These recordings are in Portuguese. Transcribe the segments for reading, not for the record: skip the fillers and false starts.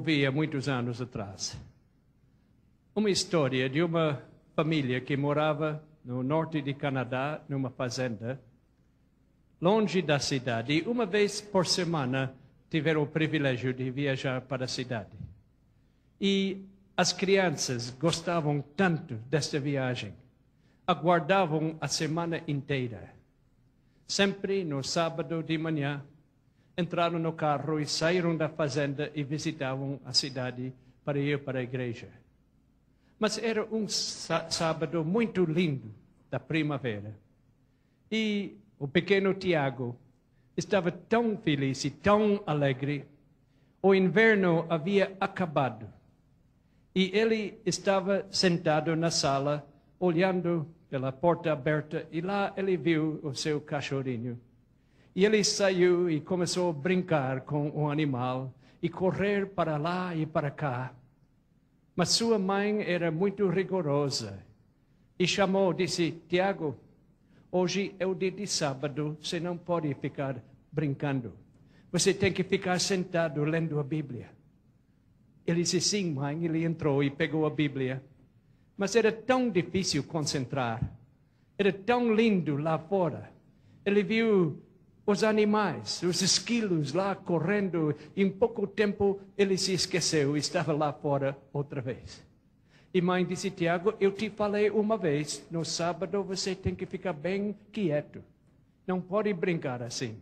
ouvi há muitos anos atrás. Uma história de uma família que morava no norte de Canadá, numa fazenda, longe da cidade. E uma vez por semana tiveram o privilégio de viajar para a cidade. E as crianças gostavam tanto desta viagem, aguardavam a semana inteira. Sempre no sábado de manhã, entraram no carro e saíram da fazenda e visitavam a cidade para ir para a igreja. Mas era um sábado muito lindo da primavera. E o pequeno Tiago estava tão feliz e tão alegre. O inverno havia acabado. E ele estava sentado na sala, olhando pela porta aberta, e lá ele viu o seu cachorrinho. E ele saiu e começou a brincar com o animal e correr para lá e para cá. Mas sua mãe era muito rigorosa e disse, Tiago, hoje é o dia de sábado, você não pode ficar brincando. Você tem que ficar sentado lendo a Bíblia. Ele disse, sim, mãe. Ele entrou e pegou a Bíblia. Mas era tão difícil concentrar. Era tão lindo lá fora. Ele viu os animais, os esquilos lá correndo. E em pouco tempo ele se esqueceu e estava lá fora outra vez. E mãe disse, Tiago, eu te falei uma vez, no sábado você tem que ficar bem quieto. Não pode brincar assim.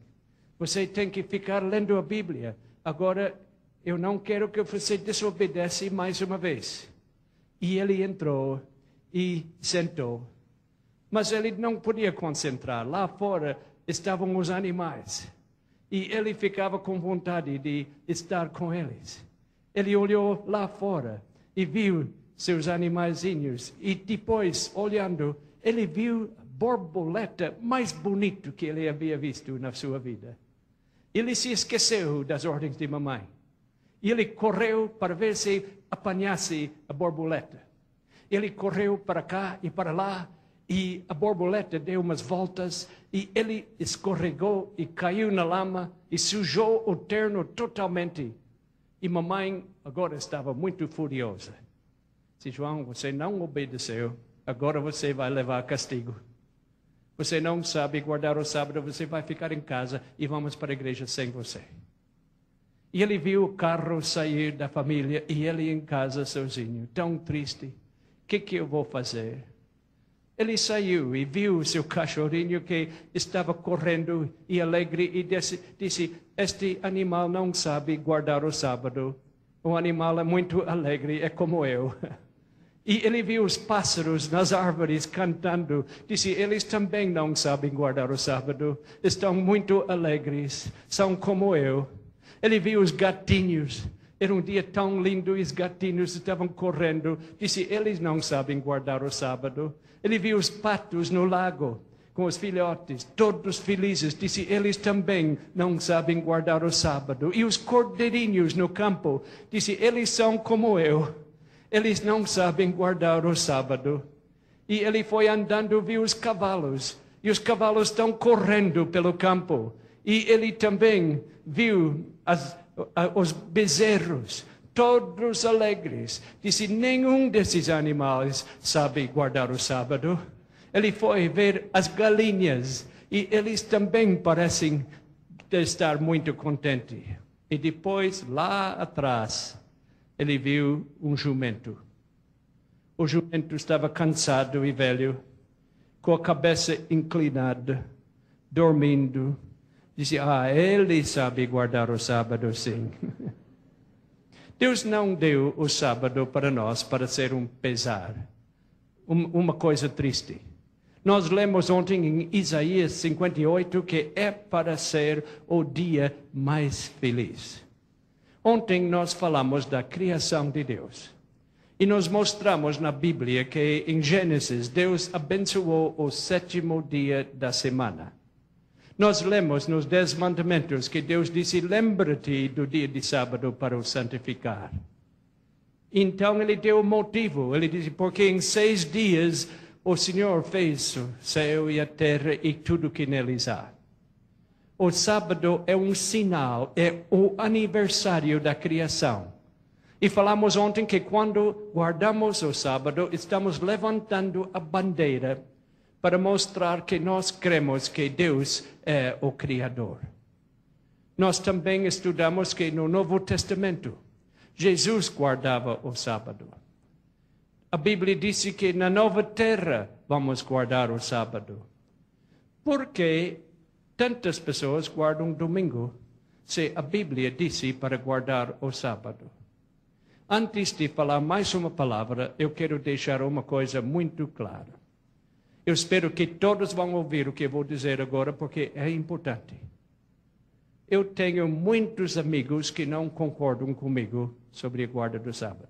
Você tem que ficar lendo a Bíblia. Agora, eu não quero que você desobedece mais uma vez. E ele entrou e sentou. Mas ele não podia concentrar. Lá fora estavam os animais. E ele ficava com vontade de estar com eles. Ele olhou lá fora e viu seus animaizinhos. E depois, olhando, ele viu a borboleta mais bonita que ele havia visto na sua vida. Ele se esqueceu das ordens de mamãe. E ele correu para ver se apanhasse a borboleta. Ele correu para cá e para lá, e a borboleta deu umas voltas, e ele escorregou e caiu na lama, e sujou o terno totalmente. E mamãe agora estava muito furiosa. Disse, João, você não obedeceu, agora você vai levar castigo. Você não sabe guardar o sábado, você vai ficar em casa e vamos para a igreja sem você. E ele viu o carro sair da família e ele em casa sozinho, tão triste. O que eu vou fazer? Ele saiu e viu o seu cachorrinho que estava correndo e alegre e disse, este animal não sabe guardar o sábado. O animal é muito alegre, é como eu. E ele viu os pássaros nas árvores cantando. Disse, eles também não sabem guardar o sábado. Estão muito alegres, são como eu. Ele viu os gatinhos. Era um dia tão lindo e os gatinhos estavam correndo. Disse, eles não sabem guardar o sábado. Ele viu os patos no lago com os filhotes, todos felizes. Disse, eles também não sabem guardar o sábado. E os cordeirinhos no campo. Disse, eles são como eu. Eles não sabem guardar o sábado. E ele foi andando, viu os cavalos. E os cavalos estão correndo pelo campo. E ele também viu os bezerros, todos alegres. Disse, nenhum desses animais sabe guardar o sábado. Ele foi ver as galinhas e eles também parecem estar muito contentes. E depois, lá atrás, ele viu um jumento. O jumento estava cansado e velho, com a cabeça inclinada, dormindo. Disse, ele sabe guardar o sábado, sim. Deus não deu o sábado para nós para ser um pesar, uma coisa triste. Nós lemos ontem em Isaías 58 que é para ser o dia mais feliz. Ontem nós falamos da criação de Deus. E nós mostramos na Bíblia que em Gênesis Deus abençoou o 7º dia da semana. Nós lemos nos 10 mandamentos que Deus disse, lembra-te do dia de sábado para o santificar. Então ele deu o motivo, ele disse, porque em 6 dias o Senhor fez o céu e a terra e tudo que neles há. O sábado é um sinal, é o aniversário da criação. E falamos ontem que quando guardamos o sábado, estamos levantando a bandeira para mostrar que nós cremos que Deus é o Criador. Nós também estudamos que no Novo Testamento, Jesus guardava o sábado. A Bíblia disse que na nova terra vamos guardar o sábado. Por que tantas pessoas guardam domingo se a Bíblia disse para guardar o sábado? Antes de falar mais uma palavra, eu quero deixar uma coisa muito clara. Eu espero que todos vão ouvir o que eu vou dizer agora, porque é importante. Eu tenho muitos amigos que não concordam comigo sobre a guarda do sábado.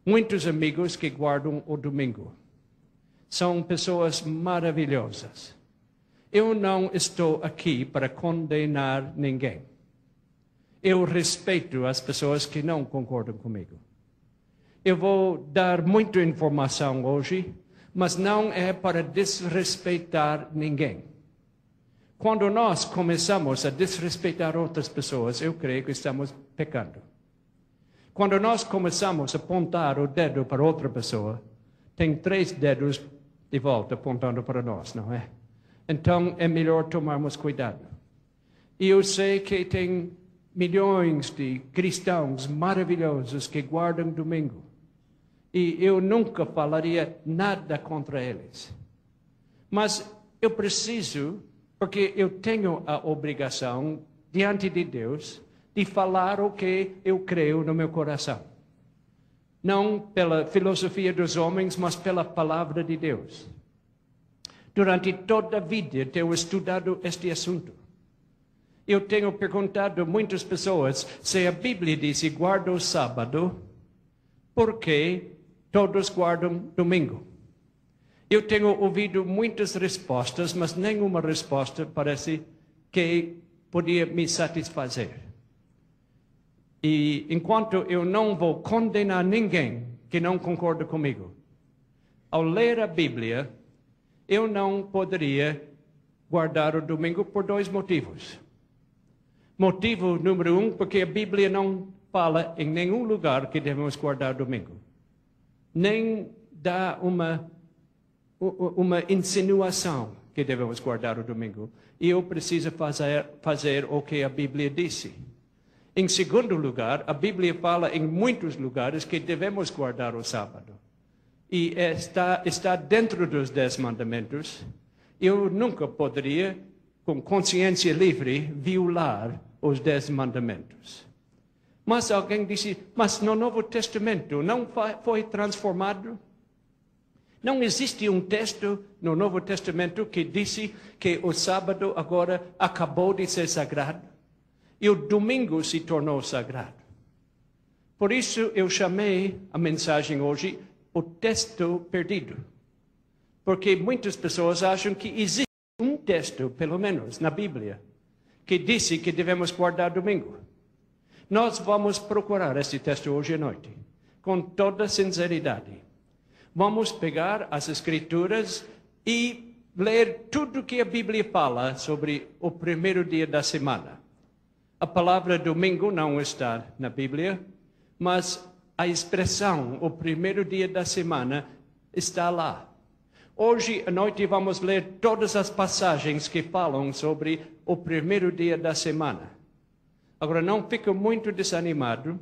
Muitos amigos que guardam o domingo. São pessoas maravilhosas. Eu não estou aqui para condenar ninguém. Eu respeito as pessoas que não concordam comigo. Eu vou dar muita informação hoje, mas não é para desrespeitar ninguém. Quando nós começamos a desrespeitar outras pessoas, eu creio que estamos pecando. Quando nós começamos a apontar o dedo para outra pessoa, tem 3 dedos de volta apontando para nós, não é? Então é melhor tomarmos cuidado. E eu sei que tem milhões de cristãos maravilhosos que guardam domingo. E eu nunca falaria nada contra eles. Mas eu preciso, porque eu tenho a obrigação, diante de Deus, de falar o que eu creio no meu coração. Não pela filosofia dos homens, mas pela palavra de Deus. Durante toda a vida tenho estudado este assunto. Eu tenho perguntado a muitas pessoas se a Bíblia diz guarda o sábado, por que todos guardam domingo? Eu tenho ouvido muitas respostas, mas nenhuma resposta parece que podia me satisfazer. E enquanto eu não vou condenar ninguém que não concorda comigo, ao ler a Bíblia, eu não poderia guardar o domingo por 2 motivos. Motivo número 1, porque a Bíblia não fala em nenhum lugar que devemos guardar domingo. Nem dá uma insinuação que devemos guardar o domingo. E eu preciso fazer o que a Bíblia disse. Em segundo lugar, a Bíblia fala em muitos lugares que devemos guardar o sábado. E está dentro dos 10 mandamentos. Eu nunca poderia, com consciência livre, violar os 10 mandamentos. Mas alguém disse, mas no Novo Testamento não foi transformado? Não existe um texto no Novo Testamento que disse que o sábado agora acabou de ser sagrado e o domingo se tornou sagrado. Por isso eu chamei a mensagem hoje o texto perdido. Porque muitas pessoas acham que existe um texto, pelo menos, na Bíblia, que disse que devemos guardar domingo. Nós vamos procurar esse texto hoje à noite, com toda sinceridade. Vamos pegar as Escrituras e ler tudo que a Bíblia fala sobre o primeiro dia da semana. A palavra domingo não está na Bíblia, mas a expressão, o primeiro dia da semana, está lá. Hoje à noite vamos ler todas as passagens que falam sobre o primeiro dia da semana. Agora, não fico muito desanimado,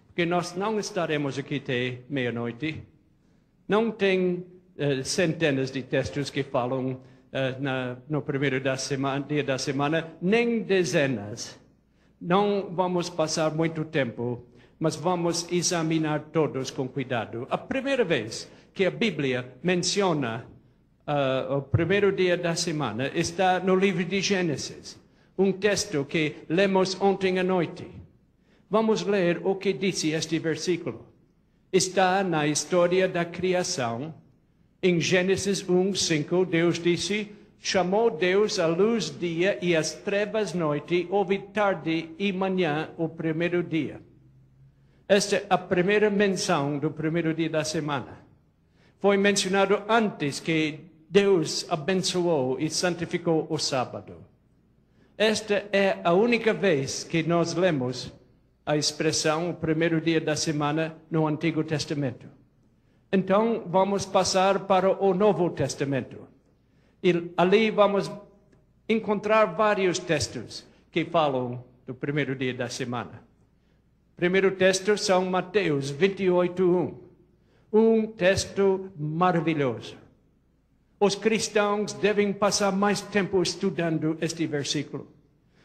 porque nós não estaremos aqui até meia-noite. Não tem centenas de textos que falam no primeiro dia da semana, nem dezenas. Não vamos passar muito tempo, mas vamos examinar todos com cuidado. A primeira vez que a Bíblia menciona o primeiro dia da semana está no livro de Gênesis, um texto que lemos ontem à noite. Vamos ler o que disse este versículo. Está na história da criação. Em Gênesis 1:5, Deus disse: chamou Deus a luz dia e as trevas noite, houve tarde e manhã o primeiro dia. Esta é a primeira menção do primeiro dia da semana. Foi mencionado antes que Deus abençoou e santificou o sábado. Esta é a única vez que nós lemos a expressão o primeiro dia da semana no Antigo Testamento. Então, vamos passar para o Novo Testamento. E ali vamos encontrar vários textos que falam do primeiro dia da semana. O primeiro texto são Mateus 28:1. Um texto maravilhoso. Os cristãos devem passar mais tempo estudando este versículo,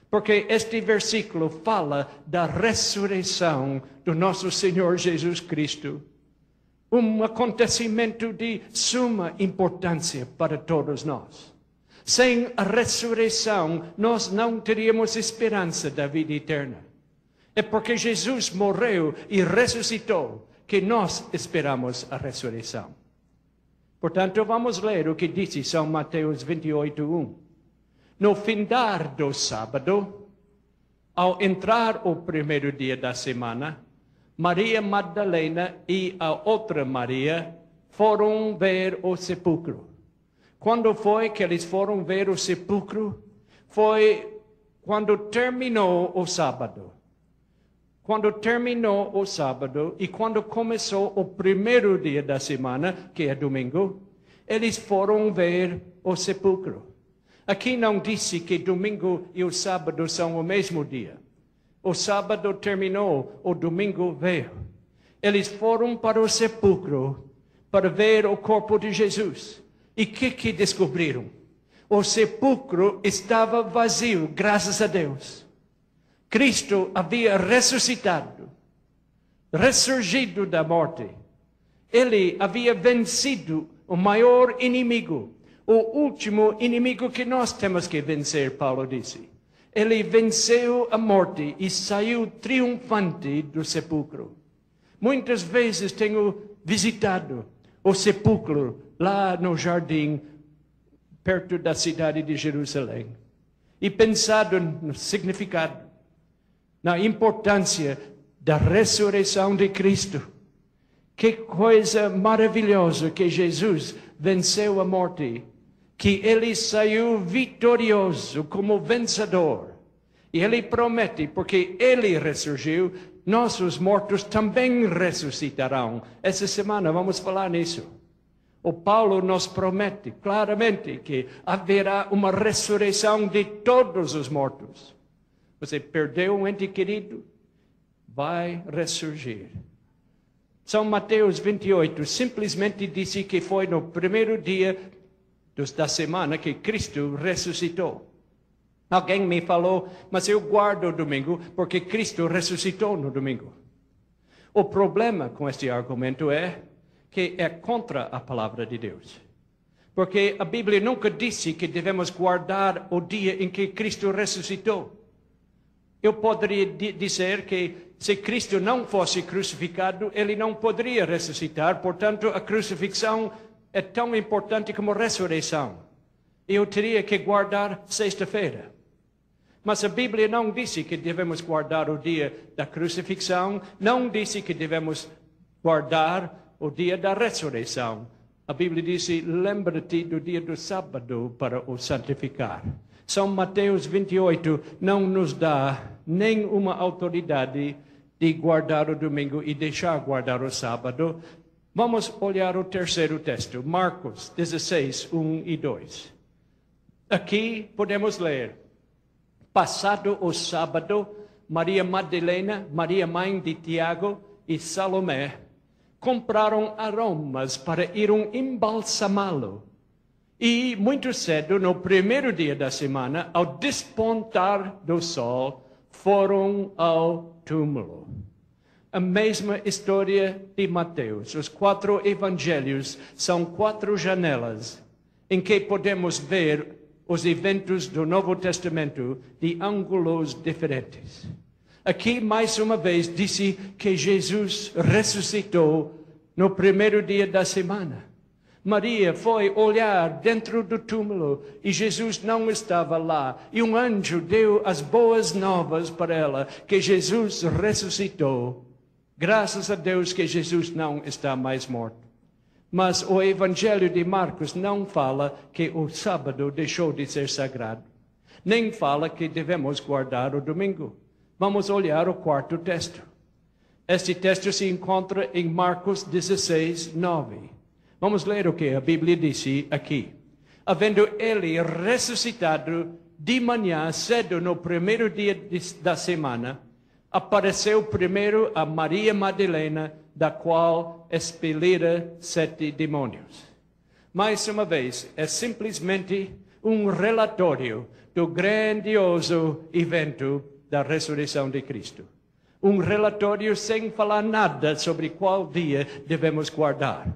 porque este versículo fala da ressurreição do nosso Senhor Jesus Cristo. Um acontecimento de suma importância para todos nós. Sem a ressurreição, nós não teríamos esperança da vida eterna. É porque Jesus morreu e ressuscitou que nós esperamos a ressurreição. Portanto, vamos ler o que diz São Mateus 28:1. No findar do sábado, ao entrar o primeiro dia da semana, Maria Madalena e a outra Maria foram ver o sepulcro. Quando foi que eles foram ver o sepulcro? Foi quando terminou o sábado. Quando terminou o sábado e quando começou o primeiro dia da semana, que é domingo, eles foram ver o sepulcro. Aqui não disse que domingo e o sábado são o mesmo dia. O sábado terminou, o domingo veio. Eles foram para o sepulcro para ver o corpo de Jesus. E o que descobriram? O sepulcro estava vazio, graças a Deus. Cristo havia ressuscitado, ressurgido da morte. Ele havia vencido o maior inimigo, o último inimigo que nós temos que vencer, Paulo disse. Ele venceu a morte e saiu triunfante do sepulcro. Muitas vezes tenho visitado o sepulcro lá no jardim, perto da cidade de Jerusalém, e pensado no significado, na importância da ressurreição de Cristo. Que coisa maravilhosa que Jesus venceu a morte, que ele saiu vitorioso como vencedor. E ele promete, porque ele ressurgiu, nossos mortos também ressuscitarão. Essa semana vamos falar nisso. O Paulo nos promete claramente que haverá uma ressurreição de todos os mortos. Você perdeu um ente querido, vai ressurgir. São Mateus 28 simplesmente disse que foi no primeiro dia da semana que Cristo ressuscitou. Alguém me falou, mas eu guardo o domingo porque Cristo ressuscitou no domingo. O problema com este argumento é que é contra a palavra de Deus. Porque a Bíblia nunca disse que devemos guardar o dia em que Cristo ressuscitou. Eu poderia dizer que se Cristo não fosse crucificado, ele não poderia ressuscitar. Portanto, a crucifixão é tão importante como a ressurreição. Eu teria que guardar sexta-feira. Mas a Bíblia não disse que devemos guardar o dia da crucifixão, não disse que devemos guardar o dia da ressurreição. A Bíblia disse, lembra-te do dia do sábado para o santificar. São Mateus 28 não nos dá nenhuma autoridade de guardar o domingo e deixar guardar o sábado. Vamos olhar o terceiro texto, Marcos 16, 1 e 2. Aqui podemos ler. Passado o sábado, Maria Madalena, Maria mãe de Tiago e Salomé compraram aromas para irem embalsamá-lo. E muito cedo, no primeiro dia da semana, ao despontar do sol, foram ao túmulo. A mesma história de Mateus. Os 4 evangelhos são 4 janelas em que podemos ver os eventos do Novo Testamento de ângulos diferentes. Aqui, mais uma vez, disse que Jesus ressuscitou no primeiro dia da semana. Maria foi olhar dentro do túmulo e Jesus não estava lá. E um anjo deu as boas novas para ela, que Jesus ressuscitou. Graças a Deus que Jesus não está mais morto. Mas o Evangelho de Marcos não fala que o sábado deixou de ser sagrado. Nem fala que devemos guardar o domingo. Vamos olhar o quarto texto. Este texto se encontra em Marcos 16, 9. Vamos ler o que a Bíblia disse aqui. Havendo ele ressuscitado de manhã cedo no primeiro dia da semana, apareceu primeiro a Maria Madalena, da qual expelira 7 demônios. Mais uma vez, é simplesmente um relatório do grandioso evento da ressurreição de Cristo. Um relatório sem falar nada sobre qual dia devemos guardar.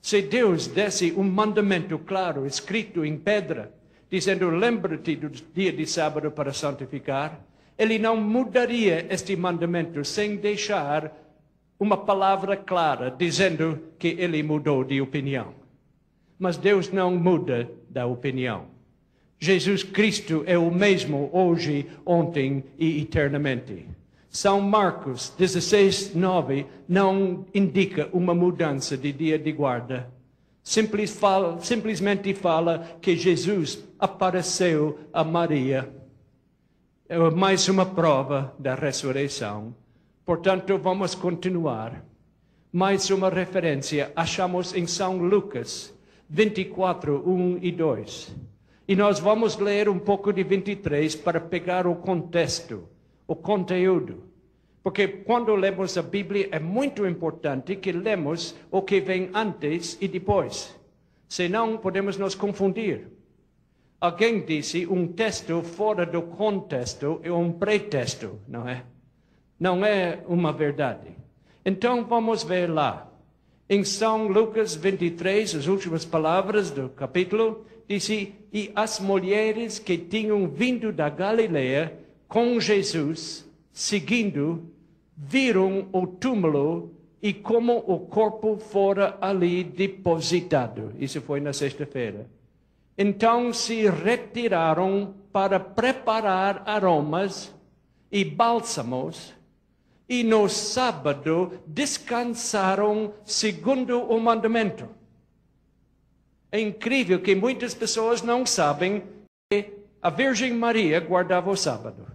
Se Deus desse um mandamento claro, escrito em pedra, dizendo, lembra-te do dia de sábado para santificar, Ele não mudaria este mandamento sem deixar uma palavra clara, dizendo que Ele mudou de opinião. Mas Deus não muda da opinião. Jesus Cristo é o mesmo hoje, ontem e eternamente. São Marcos 16, 9 não indica uma mudança de dia de guarda. Simplesmente fala que Jesus apareceu a Maria. É mais uma prova da ressurreição. Portanto, vamos continuar. Mais uma referência achamos em São Lucas 24, 1 e 2. E nós vamos ler um pouco de 23 para pegar o contexto, o conteúdo. Porque quando lemos a Bíblia é muito importante que lemos o que vem antes e depois. Senão podemos nos confundir. Alguém disse um texto fora do contexto é um pretexto, não é? Não é uma verdade. Então vamos ver lá. Em São Lucas 23, as últimas palavras do capítulo, disse, e as mulheres que tinham vindo da Galileia com Jesus, seguindo, viram o túmulo e como o corpo fora ali depositado. Isso foi na sexta-feira. Então se retiraram para preparar aromas e bálsamos, e no sábado descansaram segundo o mandamento. É incrível que muitas pessoas não sabem que a Virgem Maria guardava o sábado.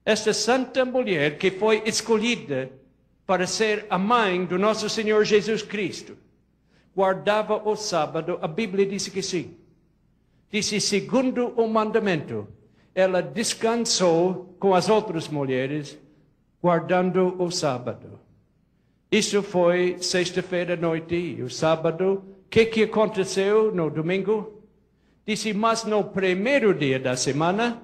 Esta santa mulher que foi escolhida para ser a mãe do nosso Senhor Jesus Cristo, guardava o sábado. A Bíblia diz que sim. Disse, segundo o mandamento, ela descansou com as outras mulheres, guardando o sábado. Isso foi sexta-feira à noite e o sábado. O que aconteceu no domingo? Disse, mas no primeiro dia da semana,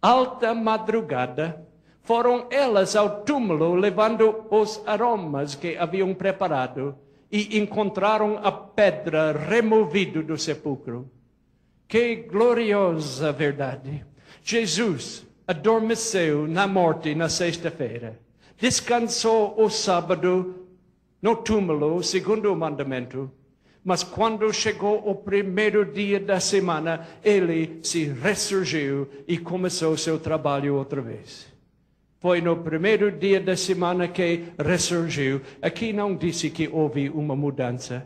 alta madrugada, foram elas ao túmulo levando os aromas que haviam preparado e encontraram a pedra removida do sepulcro. Que gloriosa verdade! Jesus adormeceu na morte na sexta-feira, descansou o sábado no túmulo, segundo o mandamento, mas quando chegou o primeiro dia da semana, ele se ressurgiu e começou seu trabalho outra vez. Foi no primeiro dia da semana que ressurgiu. Aqui não disse que houve uma mudança.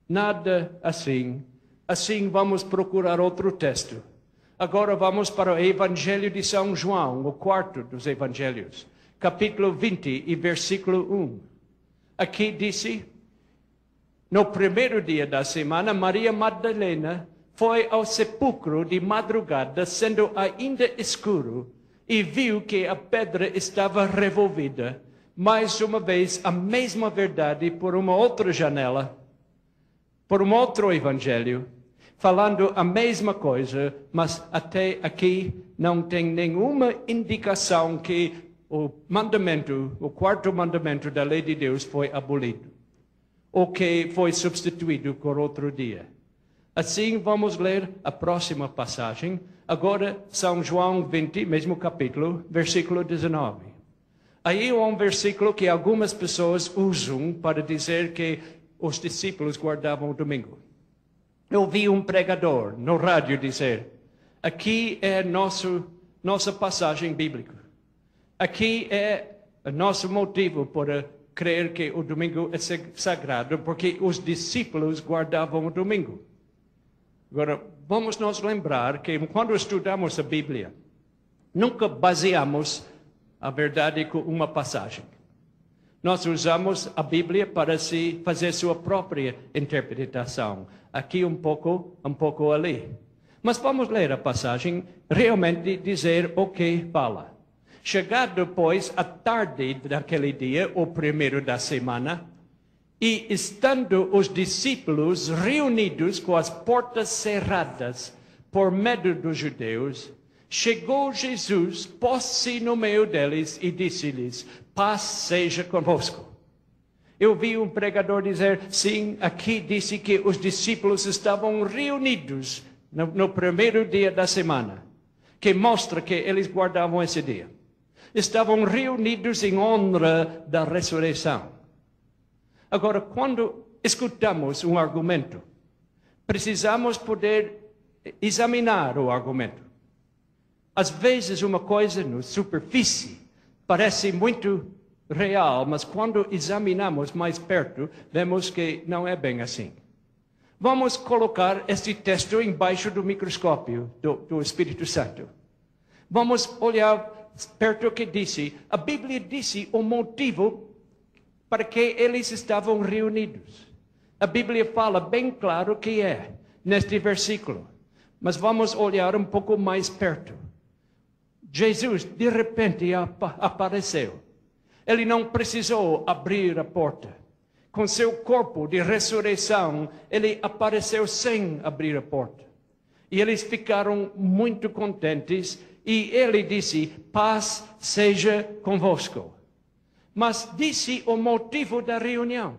Nada assim. Assim vamos procurar outro texto. Agora vamos para o Evangelho de São João, o quarto dos Evangelhos. Capítulo 20 e versículo 1. Aqui disse, no primeiro dia da semana, Maria Madalena foi ao sepulcro de madrugada, sendo ainda escuro, e viu que a pedra estava revolvida. Mais uma vez, a mesma verdade por uma outra janela, por um outro evangelho, falando a mesma coisa, mas até aqui não tem nenhuma indicação que o mandamento, o quarto mandamento da lei de Deus foi abolido, ou que foi substituído por outro dia. Assim, vamos ler a próxima passagem. Agora, São João 20, mesmo capítulo, versículo 19. Aí é um versículo que algumas pessoas usam para dizer que os discípulos guardavam o domingo. Eu vi um pregador no rádio dizer, aqui é nossa passagem bíblica. Aqui é o nosso motivo para crer que o domingo é sagrado, porque os discípulos guardavam o domingo. Agora, vamos nos lembrar que quando estudamos a Bíblia, Nunca baseamos a verdade com uma passagem. Nós usamos a Bíblia para se fazer sua própria interpretação. Aqui um pouco ali. Mas vamos ler a passagem, realmente dizer o que fala. Chegado, pois, a tarde daquele dia, o primeiro da semana, e estando os discípulos reunidos com as portas cerradas por medo dos judeus, chegou Jesus, pôs-se no meio deles e disse-lhes: paz seja convosco. Eu vi um pregador dizer, sim, aqui disse que os discípulos estavam reunidos no primeiro dia da semana, que mostra que eles guardavam esse dia. Estavam reunidos em honra da ressurreição. Agora, quando escutamos um argumento, precisamos poder examinar o argumento. Às vezes uma coisa na superfície parece muito real, mas quando examinamos mais perto, vemos que não é bem assim. Vamos colocar este texto embaixo do microscópio do Espírito Santo. Vamos olhar perto do que disse. A Bíblia disse o motivo para que eles estavam reunidos. A Bíblia fala bem claro que é neste versículo. Mas vamos olhar um pouco mais perto. Jesus, de repente, apareceu. Ele não precisou abrir a porta. Com seu corpo de ressurreição, ele apareceu sem abrir a porta. E eles ficaram muito contentes. E ele disse, paz seja convosco. Mas disse o motivo da reunião.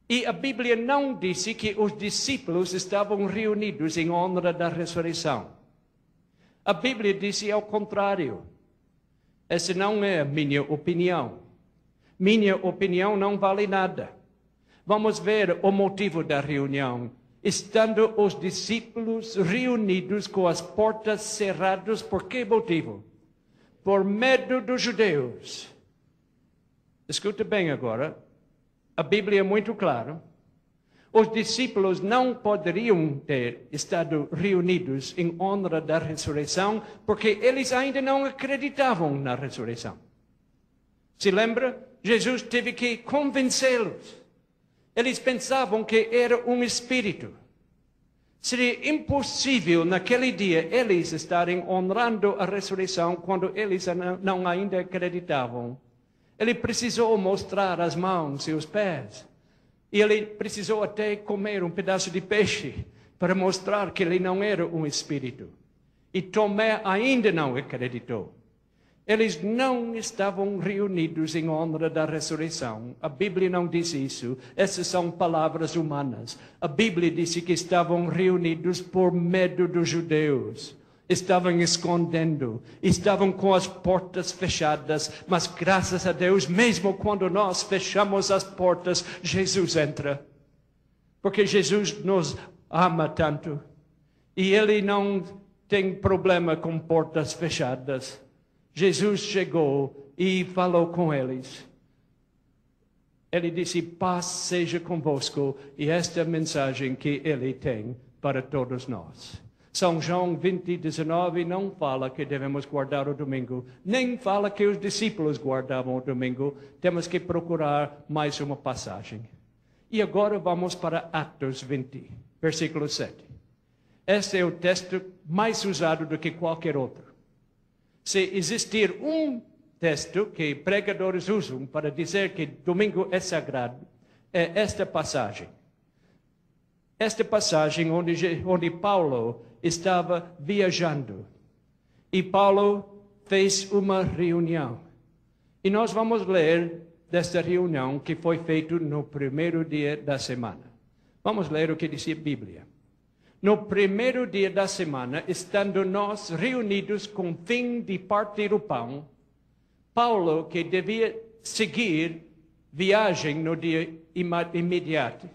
E a Bíblia não disse que os discípulos estavam reunidos em honra da ressurreição. A Bíblia disse ao contrário. Essa não é a minha opinião. Minha opinião não vale nada. Vamos ver o motivo da reunião. Estando os discípulos reunidos com as portas cerradas, por que motivo? Por medo dos judeus. Escuta bem agora. A Bíblia é muito clara. Os discípulos não poderiam ter estado reunidos em honra da ressurreição, porque eles ainda não acreditavam na ressurreição. Se lembra? Jesus teve que convencê-los. Eles pensavam que era um espírito. Seria impossível naquele dia eles estarem honrando a ressurreição quando eles não ainda acreditavam. Ele precisou mostrar as mãos e os pés. E ele precisou até comer um pedaço de peixe para mostrar que ele não era um espírito. E Tomé ainda não acreditou. Eles não estavam reunidos em honra da ressurreição. A Bíblia não diz isso. Essas são palavras humanas. A Bíblia disse que estavam reunidos por medo dos judeus. Estavam escondendo. Estavam com as portas fechadas. Mas graças a Deus, mesmo quando nós fechamos as portas, Jesus entra. Porque Jesus nos ama tanto. E Ele não tem problema com portas fechadas. Jesus chegou e falou com eles. Ele disse, paz seja convosco. E esta é a mensagem que ele tem para todos nós. São João 20, 19 não fala que devemos guardar o domingo. Nem fala que os discípulos guardavam o domingo. Temos que procurar mais uma passagem. E agora vamos para Atos 20, versículo 7. Este é o texto mais usado do que qualquer outro. Se existir um texto que pregadores usam para dizer que domingo é sagrado, é esta passagem. Esta passagem onde Paulo estava viajando. E Paulo fez uma reunião. E nós vamos ler desta reunião que foi feita no primeiro dia da semana. Vamos ler o que diz a Bíblia. No primeiro dia da semana, estando nós reunidos com o fim de partir o pão, Paulo, que devia seguir viagem no dia imediato,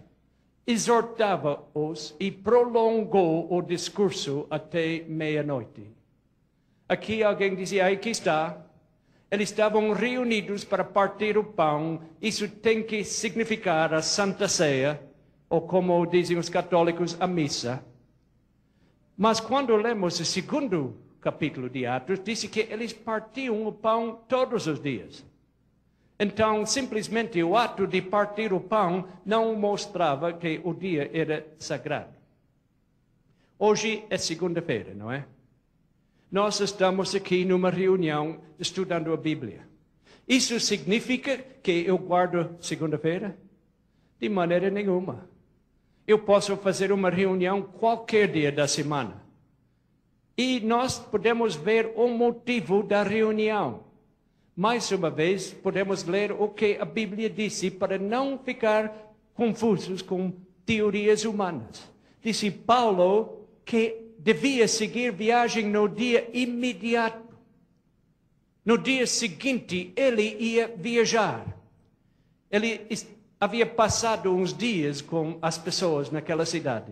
exortava-os e prolongou o discurso até meia-noite. Aqui alguém dizia, aqui está. Eles estavam reunidos para partir o pão. Isso tem que significar a Santa Ceia, ou como dizem os católicos, a missa. Mas quando lemos o segundo capítulo de Atos, disse que eles partiam o pão todos os dias. Então, simplesmente o ato de partir o pão não mostrava que o dia era sagrado. Hoje é segunda-feira, não é? Nós estamos aqui numa reunião estudando a Bíblia. Isso significa que eu guardo segunda-feira? De maneira nenhuma. Eu posso fazer uma reunião qualquer dia da semana. E nós podemos ver o motivo da reunião. Mais uma vez, podemos ler o que a Bíblia disse para não ficar confusos com teorias humanas. Disse Paulo que devia seguir viagem no dia imediato. No dia seguinte, ele ia viajar. Ele havia passado uns dias com as pessoas naquela cidade.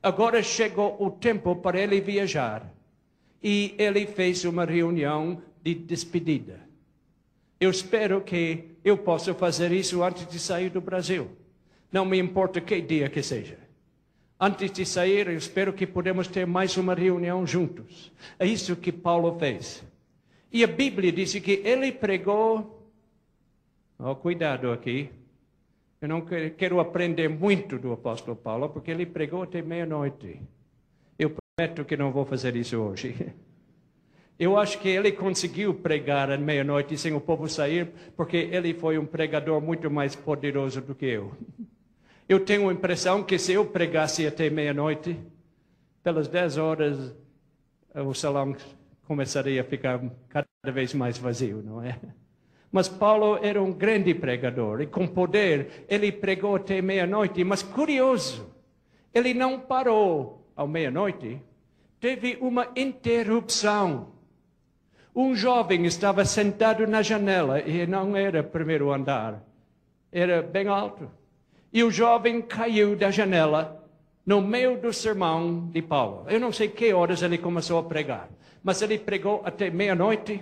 Agora chegou o tempo para ele viajar. E ele fez uma reunião de despedida. Eu espero que eu possa fazer isso antes de sair do Brasil. Não me importa que dia que seja. Antes de sair, eu espero que podemos ter mais uma reunião juntos. É isso que Paulo fez. E a Bíblia diz que ele pregou... cuidado aqui. Eu não quero aprender muito do apóstolo Paulo, porque ele pregou até meia-noite. Eu prometo que não vou fazer isso hoje. Eu acho que ele conseguiu pregar à meia-noite sem o povo sair, porque ele foi um pregador muito mais poderoso do que eu. Eu tenho a impressão que se eu pregasse até meia-noite, pelas 10 horas, o salão começaria a ficar cada vez mais vazio, não é? Mas Paulo era um grande pregador, e com poder ele pregou até meia-noite. Mas curioso, ele não parou ao meia-noite, teve uma interrupção. Um jovem estava sentado na janela, e não era primeiro andar, era bem alto. E o jovem caiu da janela no meio do sermão de Paulo. Eu não sei que horas ele começou a pregar, mas ele pregou até meia-noite.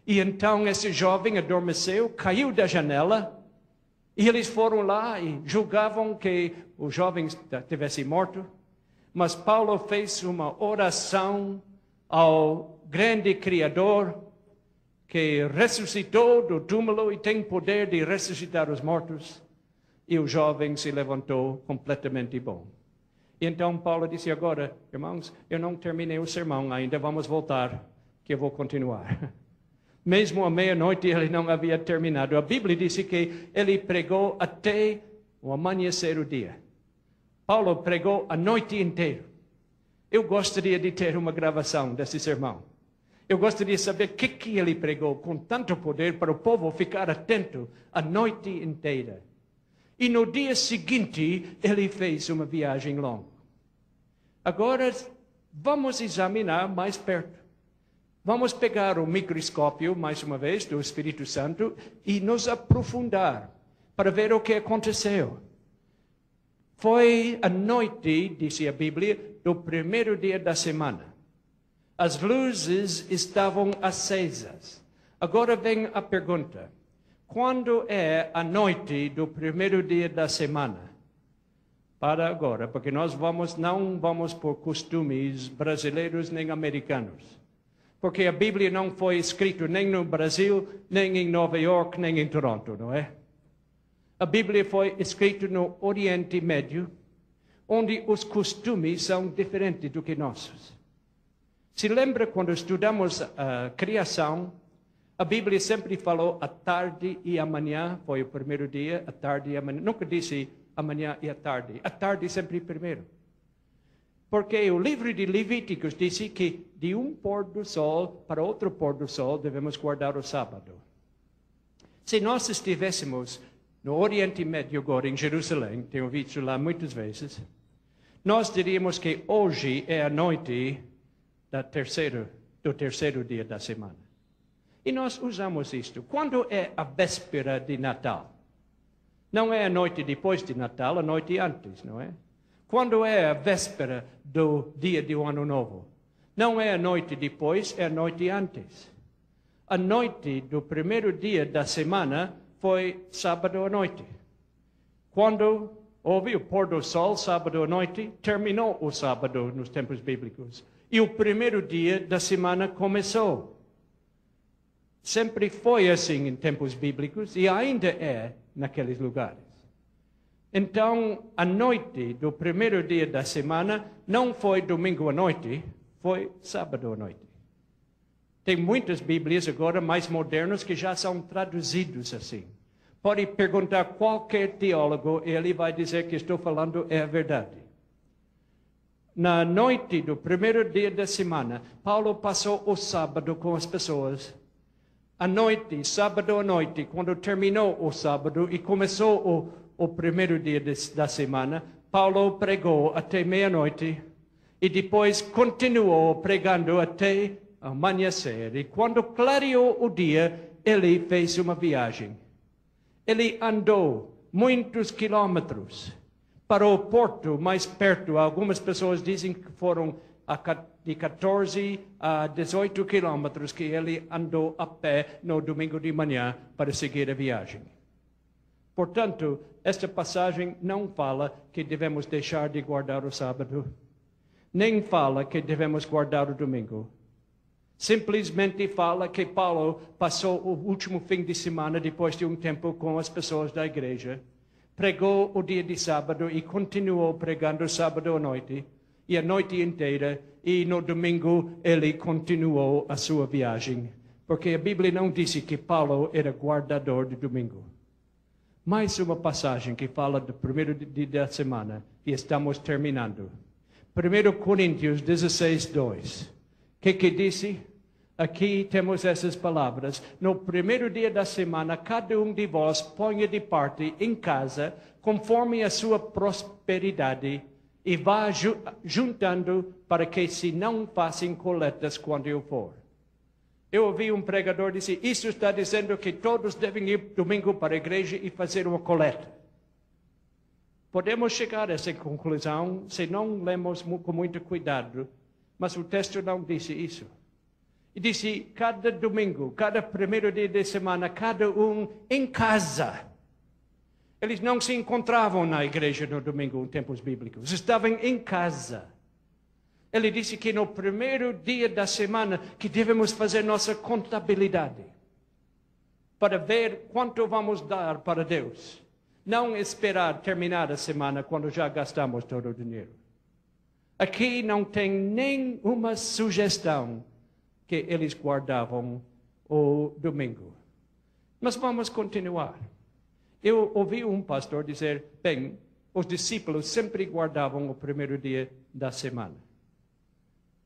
E então esse jovem adormeceu, caiu da janela, e eles foram lá e julgavam que o jovem tivesse morto. Mas Paulo fez uma oração ao grande Criador, que ressuscitou do túmulo e tem poder de ressuscitar os mortos. E o jovem se levantou completamente bom. E então Paulo disse: agora, irmãos, eu não terminei o sermão ainda, vamos voltar, que eu vou continuar. Mesmo à meia-noite ele não havia terminado. A Bíblia disse que ele pregou até o amanhecer do dia. Paulo pregou a noite inteira. Eu gostaria de ter uma gravação desse sermão. Eu gostaria de saber o que ele pregou com tanto poder para o povo ficar atento a noite inteira. E no dia seguinte ele fez uma viagem longa. Agora vamos examinar mais perto. Vamos pegar o microscópio, mais uma vez, do Espírito Santo e nos aprofundar para ver o que aconteceu. Foi a noite, disse a Bíblia, do primeiro dia da semana. As luzes estavam acesas. Agora vem a pergunta: quando é a noite do primeiro dia da semana? Para agora, porque nós não vamos por costumes brasileiros nem americanos. Porque a Bíblia não foi escrita nem no Brasil, nem em Nova York, nem em Toronto, não é? A Bíblia foi escrita no Oriente Médio, onde os costumes são diferentes do que nossos. Se lembra quando estudamos a criação, a Bíblia sempre falou a tarde e a manhã, foi o primeiro dia, a tarde e a manhã. Nunca disse amanhã e a tarde sempre primeiro. Porque o livro de Levíticos disse que de um pôr do sol para outro pôr do sol devemos guardar o sábado. Se nós estivéssemos no Oriente Médio agora, em Jerusalém, tenho visto lá muitas vezes, nós diríamos que hoje é a noite do terceiro dia da semana. E nós usamos isto. Quando é a véspera de Natal? Não é a noite depois de Natal, a noite antes, não é? Quando é a véspera do dia do Ano Novo? Não é a noite depois, é a noite antes. A noite do primeiro dia da semana foi sábado à noite. Quando Houve o pôr do sol, sábado à noite, terminou o sábado nos tempos bíblicos. E o primeiro dia da semana começou. Sempre foi assim em tempos bíblicos e ainda é naqueles lugares. Então, a noite do primeiro dia da semana não foi domingo à noite, foi sábado à noite. Tem muitas Bíblias agora mais modernas que já são traduzidos assim. Pode perguntar a qualquer teólogo e ele vai dizer que estou falando é a verdade. Na noite do primeiro dia da semana, Paulo passou o sábado com as pessoas. À noite, sábado à noite, quando terminou o sábado e começou o primeiro dia da semana, Paulo pregou até meia-noite e depois continuou pregando até amanhecer. E quando clareou o dia, ele fez uma viagem. Ele andou muitos quilômetros para o porto mais perto. Algumas pessoas dizem que foram de 14 a 18 quilômetros que ele andou a pé no domingo de manhã para seguir a viagem. Portanto, esta passagem não fala que devemos deixar de guardar o sábado, nem fala que devemos guardar o domingo. Simplesmente fala que Paulo passou o último fim de semana, depois de um tempo, com as pessoas da igreja. Pregou o dia de sábado e continuou pregando sábado à noite, e a noite inteira. E no domingo ele continuou a sua viagem. Porque a Bíblia não disse que Paulo era guardador de domingo. Mais uma passagem que fala do primeiro dia da semana, e estamos terminando. 1 Coríntios 16, 2. O que disse? Aqui temos essas palavras. No primeiro dia da semana, cada um de vós ponha de parte em casa, conforme a sua prosperidade, e vá juntando para que se não façam coletas quando eu for. Eu ouvi um pregador dizer, isso está dizendo que todos devem ir domingo para a igreja e fazer uma coleta. Podemos chegar a essa conclusão se não lemos com muito cuidado, mas o texto não disse isso. E disse, cada domingo, cada primeiro dia de semana, cada um em casa. Eles não se encontravam na igreja no domingo em tempos bíblicos, estavam em casa. Ele disse que no primeiro dia da semana que devemos fazer nossa contabilidade para ver quanto vamos dar para Deus. Não esperar terminar a semana quando já gastamos todo o dinheiro. Aqui não tem nenhuma sugestão que eles guardavam o domingo. Mas vamos continuar. Eu ouvi um pastor dizer, bem, os discípulos sempre guardavam o primeiro dia da semana.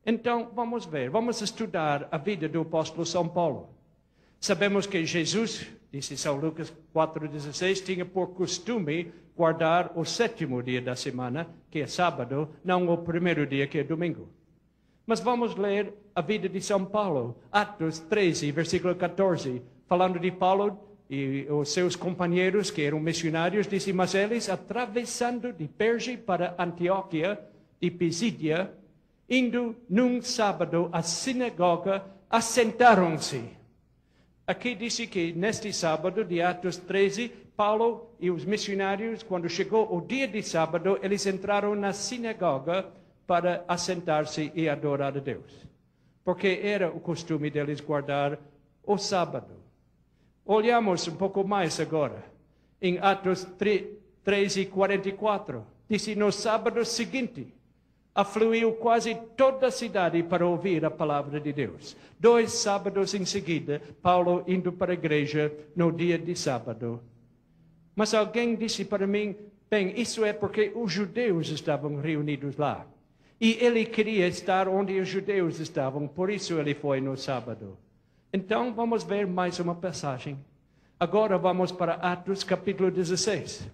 Então, vamos ver, vamos estudar a vida do apóstolo São Paulo. Sabemos que Jesus, disse São Lucas 4,16, tinha por costume guardar o sétimo dia da semana, que é sábado, não o primeiro dia, que é domingo. Mas vamos ler a vida de São Paulo, Atos 13, versículo 14, falando de Paulo e os seus companheiros que eram missionários, disse, mas eles, atravessando de Perge para Antioquia e Pisídia, indo num sábado à sinagoga, assentaram-se. Aqui disse que neste sábado de Atos 13, Paulo e os missionários, quando chegou o dia de sábado, eles entraram na sinagoga para assentar-se e adorar a Deus. Porque era o costume deles guardar o sábado. Olhamos um pouco mais agora, em Atos 13, 44. Disse, no sábado seguinte, afluiu quase toda a cidade para ouvir a palavra de Deus. 2 sábados em seguida, Paulo indo para a igreja no dia de sábado. Mas alguém disse para mim, bem, isso é porque os judeus estavam reunidos lá. E ele queria estar onde os judeus estavam, por isso ele foi no sábado. Então, vamos ver mais uma passagem. Agora vamos para Atos capítulo 16.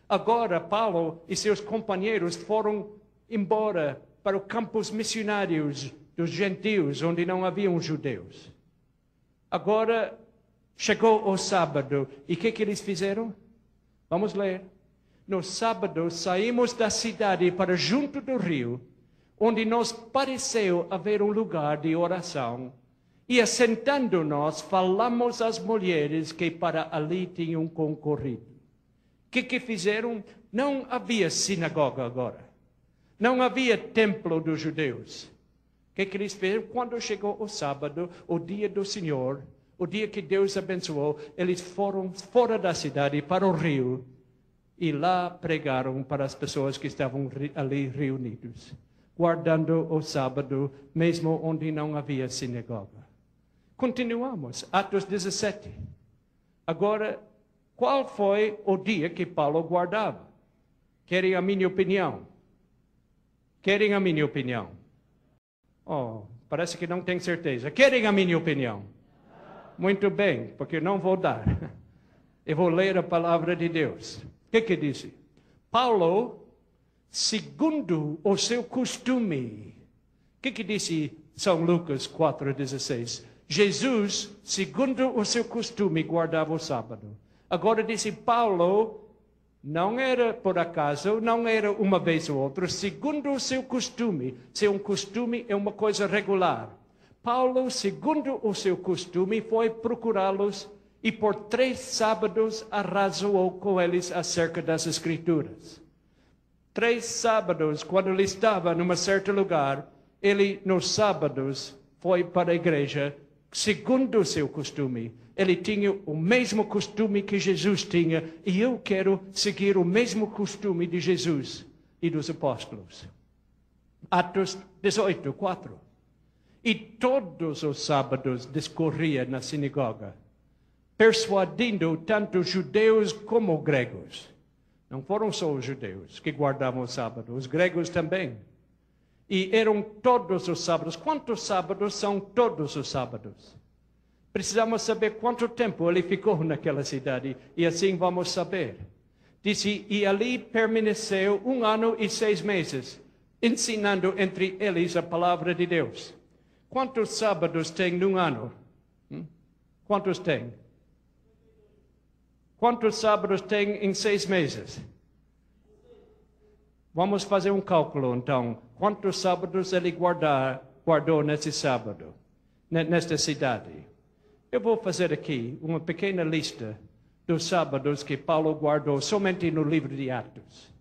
Agora, Paulo e seus companheiros foram embora para os campos missionários dos gentios, onde não haviam judeus. Agora, chegou o sábado. E o que eles fizeram? Vamos ler. No sábado, saímos da cidade para junto do rio, onde nos pareceu haver um lugar de oração. E assentando-nos, falamos às mulheres que para ali tinham concorrido. que fizeram? Não havia sinagoga agora. Não havia templo dos judeus. O que eles fizeram? Quando chegou o sábado, o dia do Senhor, o dia que Deus abençoou, eles foram fora da cidade para o rio e lá pregaram para as pessoas que estavam ali reunidos, guardando o sábado, mesmo onde não havia sinagoga. Continuamos, Atos 17. Agora, qual foi o dia que Paulo guardava? Querem a minha opinião? Querem a minha opinião? Oh, parece que não tem certeza. Querem a minha opinião? Muito bem, porque não vou dar. Eu vou ler a palavra de Deus. O que disse? Paulo, segundo o seu costume. O que disse São Lucas 4,16? Jesus, segundo o seu costume, guardava o sábado. Agora disse Paulo, não era por acaso, não era uma vez ou outra, segundo o seu costume. Se um costume é uma coisa regular. Paulo, segundo o seu costume, foi procurá-los e por 3 sábados arrazoou com eles acerca das Escrituras. 3 sábados, quando ele estava num certo lugar, ele, nos sábados, foi para a igreja, segundo o seu costume. Ele tinha o mesmo costume que Jesus tinha, e eu quero seguir o mesmo costume de Jesus e dos apóstolos. Atos 18, 4. E todos os sábados discorria na sinagoga, persuadindo tanto judeus como gregos. Não foram só os judeus que guardavam o sábado, os gregos também. E eram todos os sábados. Quantos sábados são todos os sábados? Precisamos saber quanto tempo ele ficou naquela cidade, e assim vamos saber. Disse, e ali permaneceu 1 ano e 6 meses, ensinando entre eles a palavra de Deus. Quantos sábados tem num ano? Quantos tem? Quantos sábados tem em 6 meses? Vamos fazer um cálculo, então. Quantos sábados ele guardou nesse sábado, nesta cidade? Eu vou fazer aqui uma pequena lista dos sábados que Paulo guardou somente no livro de Atos.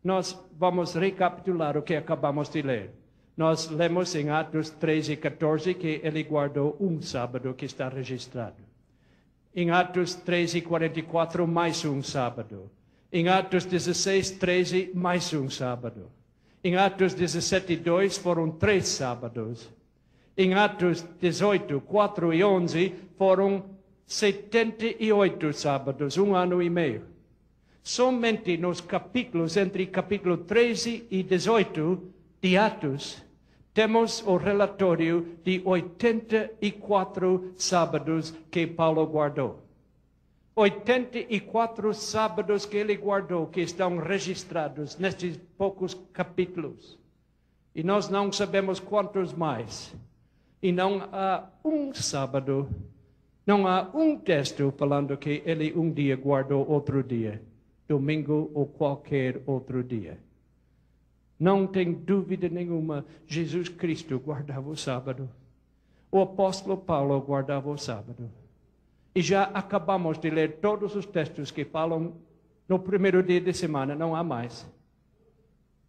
Nós vamos recapitular o que acabamos de ler. Nós lemos em Atos 13 e 14 que ele guardou um sábado que está registrado. Em Atos 13 e 44, mais um sábado. Em Atos 16, 13, mais um sábado. Em Atos 17 e 2 foram 3 sábados. Em Atos 18, 4 e 11 foram 78 sábados, 1 ano e meio. Somente nos capítulos, entre capítulo 13 e 18 de Atos, temos o relatório de 84 sábados que Paulo guardou. 84 sábados que ele guardou, que estão registrados nestes poucos capítulos. E nós não sabemos quantos mais. E não há um sábado, não há um texto falando que ele um dia guardou outro dia, domingo ou qualquer outro dia. Não tem dúvida nenhuma, Jesus Cristo guardava o sábado. O apóstolo Paulo guardava o sábado. E já acabamos de ler todos os textos que falam no primeiro dia de semana, não há mais.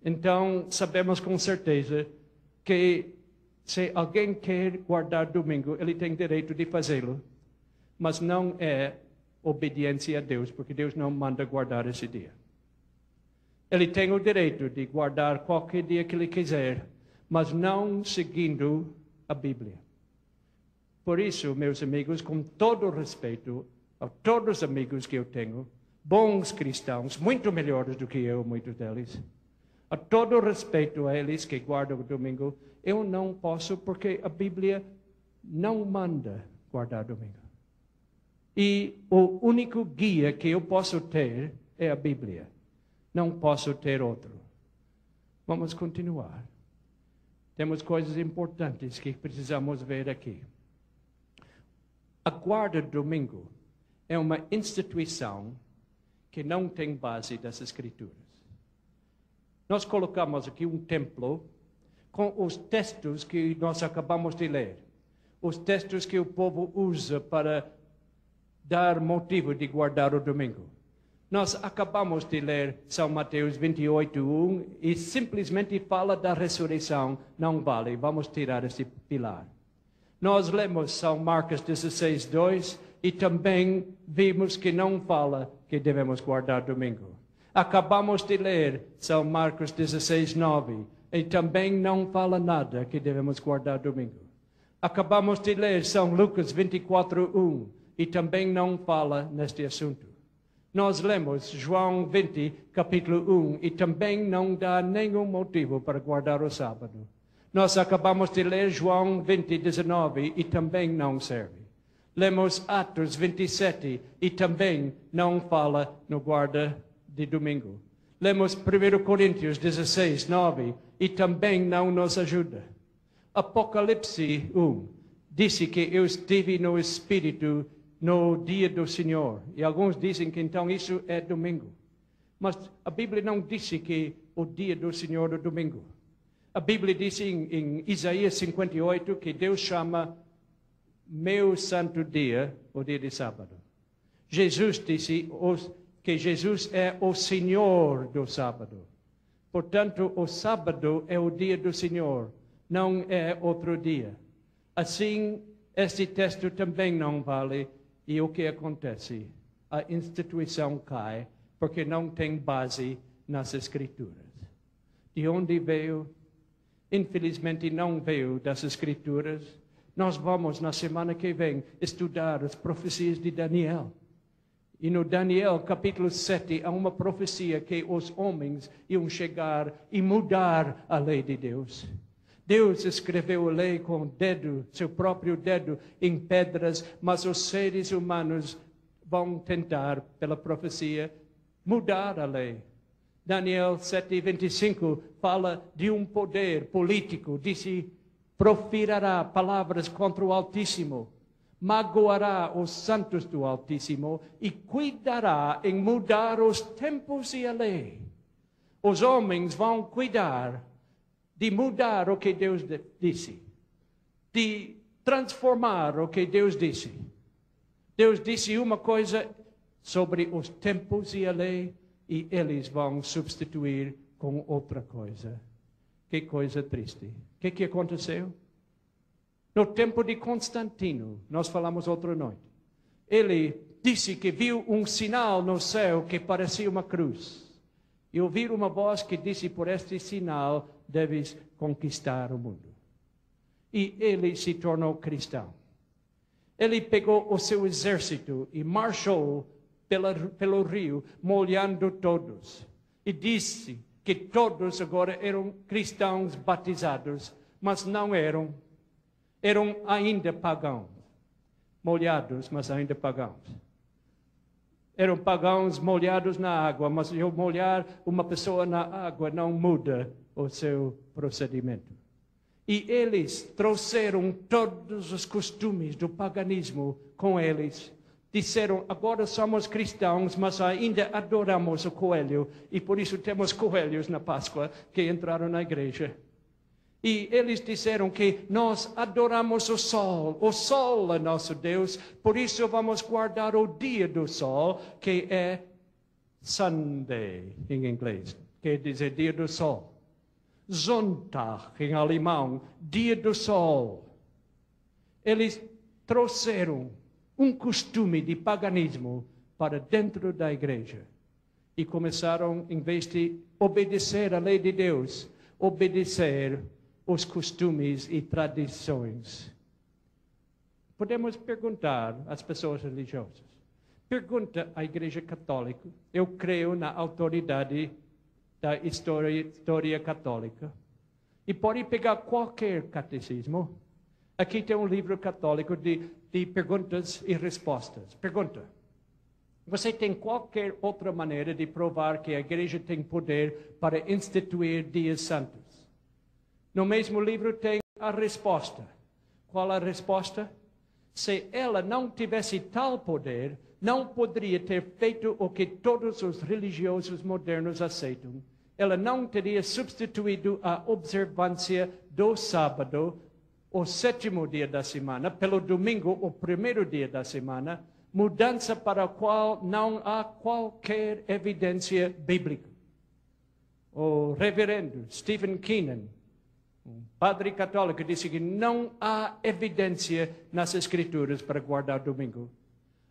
Então, sabemos com certeza que se alguém quer guardar domingo, ele tem direito de fazê-lo. Mas não é obediência a Deus, porque Deus não manda guardar esse dia. Ele tem o direito de guardar qualquer dia que ele quiser, mas não seguindo a Bíblia. Por isso, meus amigos, com todo respeito a todos os amigos que eu tenho, bons cristãos, muito melhores do que eu, muitos deles, a todo respeito a eles que guardam o domingo, eu não posso, porque a Bíblia não manda guardar domingo. E o único guia que eu posso ter é a Bíblia. Não posso ter outro. Vamos continuar. Temos coisas importantes que precisamos ver aqui. A guarda do domingo é uma instituição que não tem base das Escrituras. Nós colocamos aqui um templo com os textos que nós acabamos de ler. Os textos que o povo usa para dar motivo de guardar o domingo. Nós acabamos de ler São Mateus 28:1 e simplesmente fala da ressurreição. Não vale, vamos tirar esse pilar. Nós lemos São Marcos 16:2 e também vimos que não fala que devemos guardar domingo. Acabamos de ler São Marcos 16:9 e também não fala nada que devemos guardar domingo. Acabamos de ler São Lucas 24:1 e também não fala neste assunto. Nós lemos João 20, capítulo 1, e também não dá nenhum motivo para guardar o sábado. Nós acabamos de ler João 20, 19, e também não serve. Lemos Atos 27, e também não fala no guarda de domingo. Lemos 1 Coríntios 16, 9, e também não nos ajuda. Apocalipse 1, disse que eu estive no Espírito no dia do Senhor. E alguns dizem que então isso é domingo. Mas a Bíblia não disse que o dia do Senhor é domingo. A Bíblia diz em Isaías 58 que Deus chama meu santo dia o dia de sábado. Jesus disse que Jesus é o Senhor do sábado. Portanto, o sábado é o dia do Senhor, não é outro dia. Assim, este texto também não vale. E o que acontece? A instituição cai porque não tem base nas Escrituras. De onde veio? Infelizmente não veio das Escrituras. Nós vamos, na semana que vem, estudar as profecias de Daniel. E no Daniel, capítulo 7, há uma profecia que os homens iam chegar e mudar a lei de Deus. Deus escreveu a lei com o dedo, seu próprio dedo, em pedras, mas os seres humanos vão tentar, pela profecia, mudar a lei. Daniel 7:25 fala de um poder político, disse, proferirá palavras contra o Altíssimo, magoará os santos do Altíssimo e cuidará em mudar os tempos e a lei. Os homens vão cuidar de mudar o que Deus disse, de transformar o que Deus disse. Deus disse uma coisa sobre os tempos e a lei, e eles vão substituir com outra coisa. Que coisa triste. O que aconteceu? No tempo de Constantino, nós falamos outra noite, ele disse que viu um sinal no céu que parecia uma cruz. E ouviu uma voz que disse, por este sinal deves conquistar o mundo. E ele se tornou cristão. Ele pegou o seu exército e marchou pelo rio, molhando todos. E disse que todos agora eram cristãos batizados, mas não eram. Eram ainda pagãos. Molhados, mas ainda pagãos. Eram pagãos molhados na água, mas eu molhar uma pessoa na água não muda o seu procedimento. E eles trouxeram todos os costumes do paganismo com eles. Disseram, agora somos cristãos, mas ainda adoramos o coelho. E por isso temos coelhos na Páscoa que entraram na igreja. E eles disseram que nós adoramos o sol é nosso Deus, por isso vamos guardar o dia do sol, que é Sunday em inglês, quer dizer dia do sol. Sonntag em alemão, dia do sol. Eles trouxeram um costume de paganismo para dentro da igreja e começaram, em vez de obedecer a lei de Deus, obedecer os costumes e tradições. Podemos perguntar às pessoas religiosas. Pergunta à Igreja Católica. Eu creio na autoridade da história católica. E pode pegar qualquer catecismo. Aqui tem um livro católico de perguntas e respostas. Pergunta. Você tem qualquer outra maneira de provar que a Igreja tem poder para instituir dias santos? No mesmo livro tem a resposta. Qual a resposta? Se ela não tivesse tal poder, não poderia ter feito o que todos os religiosos modernos aceitam. Ela não teria substituído a observância do sábado, o sétimo dia da semana, pelo domingo, o primeiro dia da semana, mudança para a qual não há qualquer evidência bíblica. O reverendo Stephen Keenan, um padre católico, disse que não há evidência nas Escrituras para guardar o domingo.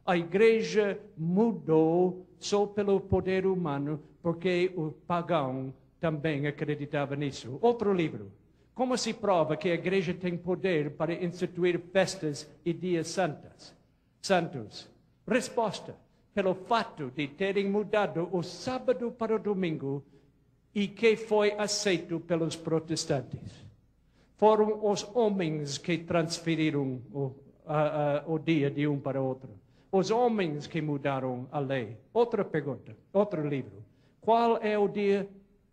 A igreja mudou só pelo poder humano, porque o pagão também acreditava nisso. Outro livro. Como se prova que a igreja tem poder para instituir festas e dias santos? Resposta: pelo fato de terem mudado o sábado para o domingo e que foi aceito pelos protestantes. Foram os homens que transferiram o dia de um para outro. Os homens que mudaram a lei. Outra pergunta, outro livro. Qual é o dia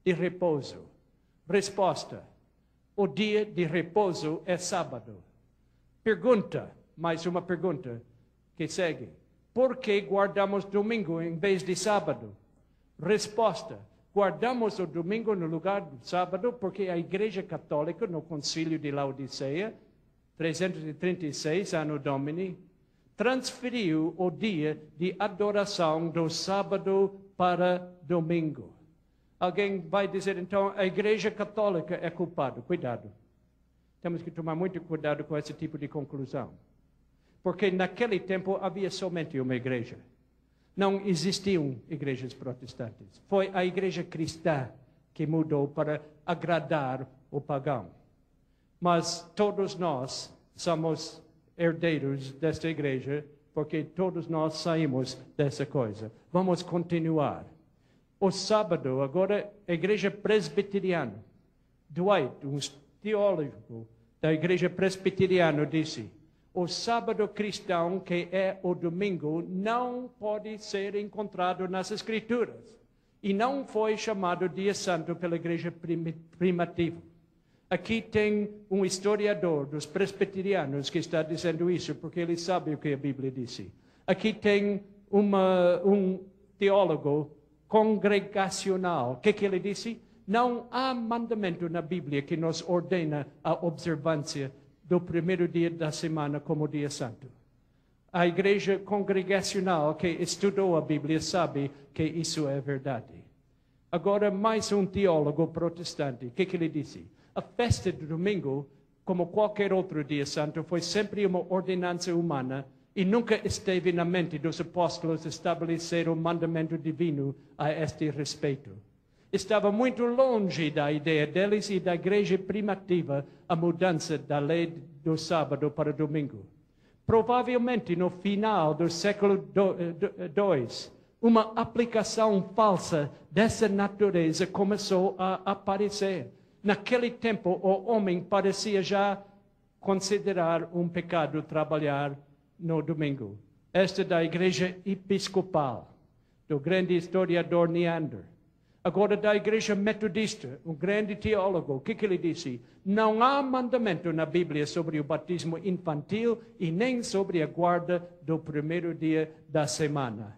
de repouso? Resposta: o dia de repouso é sábado. Pergunta, mais uma pergunta que segue. Por que guardamos domingo em vez de sábado? Resposta: guardamos o domingo no lugar do sábado porque a Igreja Católica, no Concílio de Laodiceia, 336, Anno Domini, transferiu o dia de adoração do sábado para domingo. Alguém vai dizer, então, a Igreja Católica é culpada. Cuidado. Temos que tomar muito cuidado com esse tipo de conclusão. Porque naquele tempo havia somente uma igreja. Não existiam igrejas protestantes. Foi a igreja cristã que mudou para agradar o pagão. Mas todos nós somos herdeiros desta igreja, porque todos nós saímos dessa coisa. Vamos continuar. O sábado, agora, a igreja presbiteriana. Dwight, um teólogo da igreja presbiteriana, disse: o sábado cristão, que é o domingo, não pode ser encontrado nas Escrituras. E não foi chamado dia santo pela igreja primitiva. Aqui tem um historiador dos presbiterianos que está dizendo isso, porque ele sabe o que a Bíblia disse. Aqui tem um teólogo congregacional. O que ele disse? Não há mandamento na Bíblia que nos ordena a observância do primeiro dia da semana como dia santo. A igreja congregacional que estudou a Bíblia sabe que isso é verdade. Agora, mais um teólogo protestante. O que ele disse? A festa do domingo, como qualquer outro dia santo, foi sempre uma ordenança humana e nunca esteve na mente dos apóstolos estabelecer um mandamento divino a este respeito. Estava muito longe da ideia deles e da igreja primitiva a mudança da lei do sábado para o domingo. Provavelmente no final do século II, uma aplicação falsa dessa natureza começou a aparecer. Naquele tempo, o homem parecia já considerar um pecado trabalhar no domingo. Esta da igreja episcopal, do grande historiador Neander. Agora da igreja metodista, um grande teólogo, o que ele disse? Não há mandamento na Bíblia sobre o batismo infantil e nem sobre a guarda do primeiro dia da semana.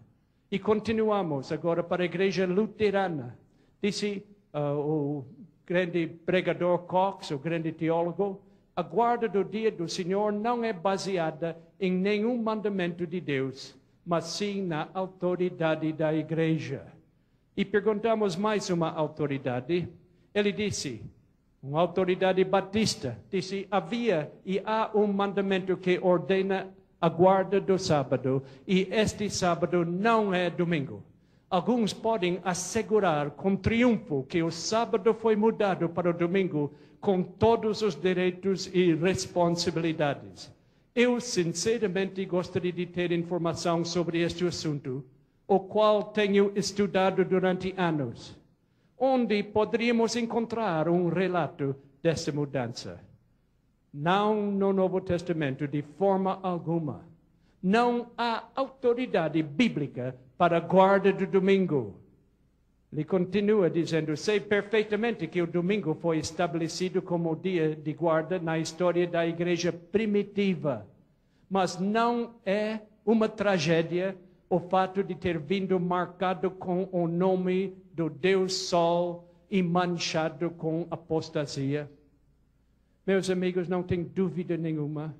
E continuamos agora para a igreja luterana. Disse o grande pregador Cox, o grande teólogo, a guarda do dia do Senhor não é baseada em nenhum mandamento de Deus, mas sim na autoridade da igreja. E perguntamos mais uma autoridade. Ele disse, uma autoridade batista, disse, havia e há um mandamento que ordena a guarda do sábado, e este sábado não é domingo. Alguns podem assegurar com triunfo que o sábado foi mudado para o domingo com todos os direitos e responsabilidades. Eu, sinceramente, gostaria de ter informação sobre este assunto, o qual tenho estudado durante anos. Onde poderíamos encontrar um relato dessa mudança? Não no Novo Testamento, de forma alguma. Não há autoridade bíblica para a guarda do domingo. Ele continua dizendo, sei perfeitamente que o domingo foi estabelecido como dia de guarda na história da igreja primitiva. Mas não é uma tragédia o fato de ter vindo marcado com o nome do Deus Sol e manchado com apostasia. Meus amigos, não tem dúvida nenhuma.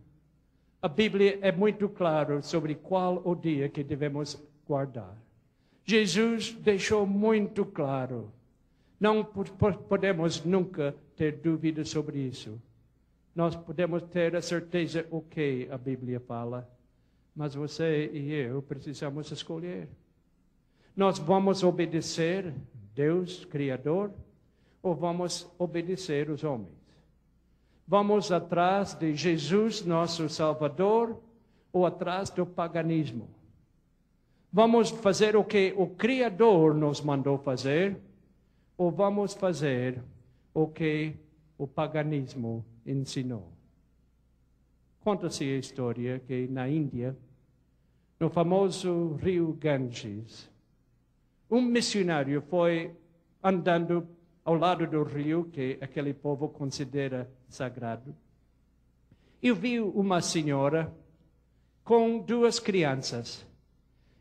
A Bíblia é muito clara sobre qual o dia que devemos guardar. Jesus deixou muito claro. Não podemos nunca ter dúvida sobre isso. Nós podemos ter a certeza o que a Bíblia fala, mas você e eu precisamos escolher. Nós vamos obedecer Deus, Criador, ou vamos obedecer os homens? Vamos atrás de Jesus, nosso Salvador, ou atrás do paganismo? Vamos fazer o que o Criador nos mandou fazer, ou vamos fazer o que o paganismo ensinou? Conta-se a história que na Índia, no famoso rio Ganges, um missionário foi andando ao lado do rio, que aquele povo considera sagrado, e viu uma senhora com 2 crianças.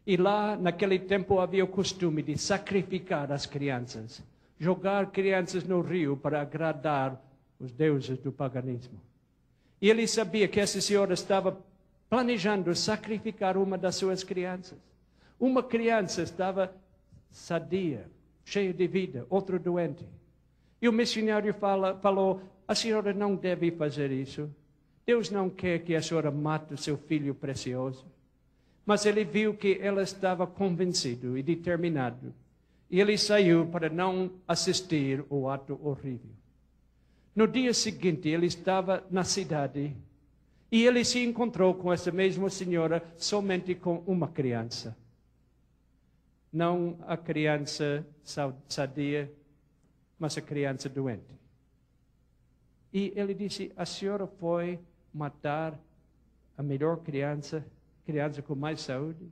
E lá, naquele tempo, havia o costume de sacrificar as crianças, jogar crianças no rio para agradar os deuses do paganismo. E ele sabia que essa senhora estava planejando sacrificar uma das suas crianças. Uma criança estava sadia, cheia de vida, outra doente. E o missionário falou, a senhora não deve fazer isso. Deus não quer que a senhora mate o seu filho precioso. Mas ele viu que ela estava convencido e determinado. E ele saiu para não assistir ao ato horrível. No dia seguinte, ele estava na cidade e ele se encontrou com essa mesma senhora somente com uma criança. Não a criança sadia, mas a criança doente. E ele disse, a senhora foi matar a melhor criança com mais saúde?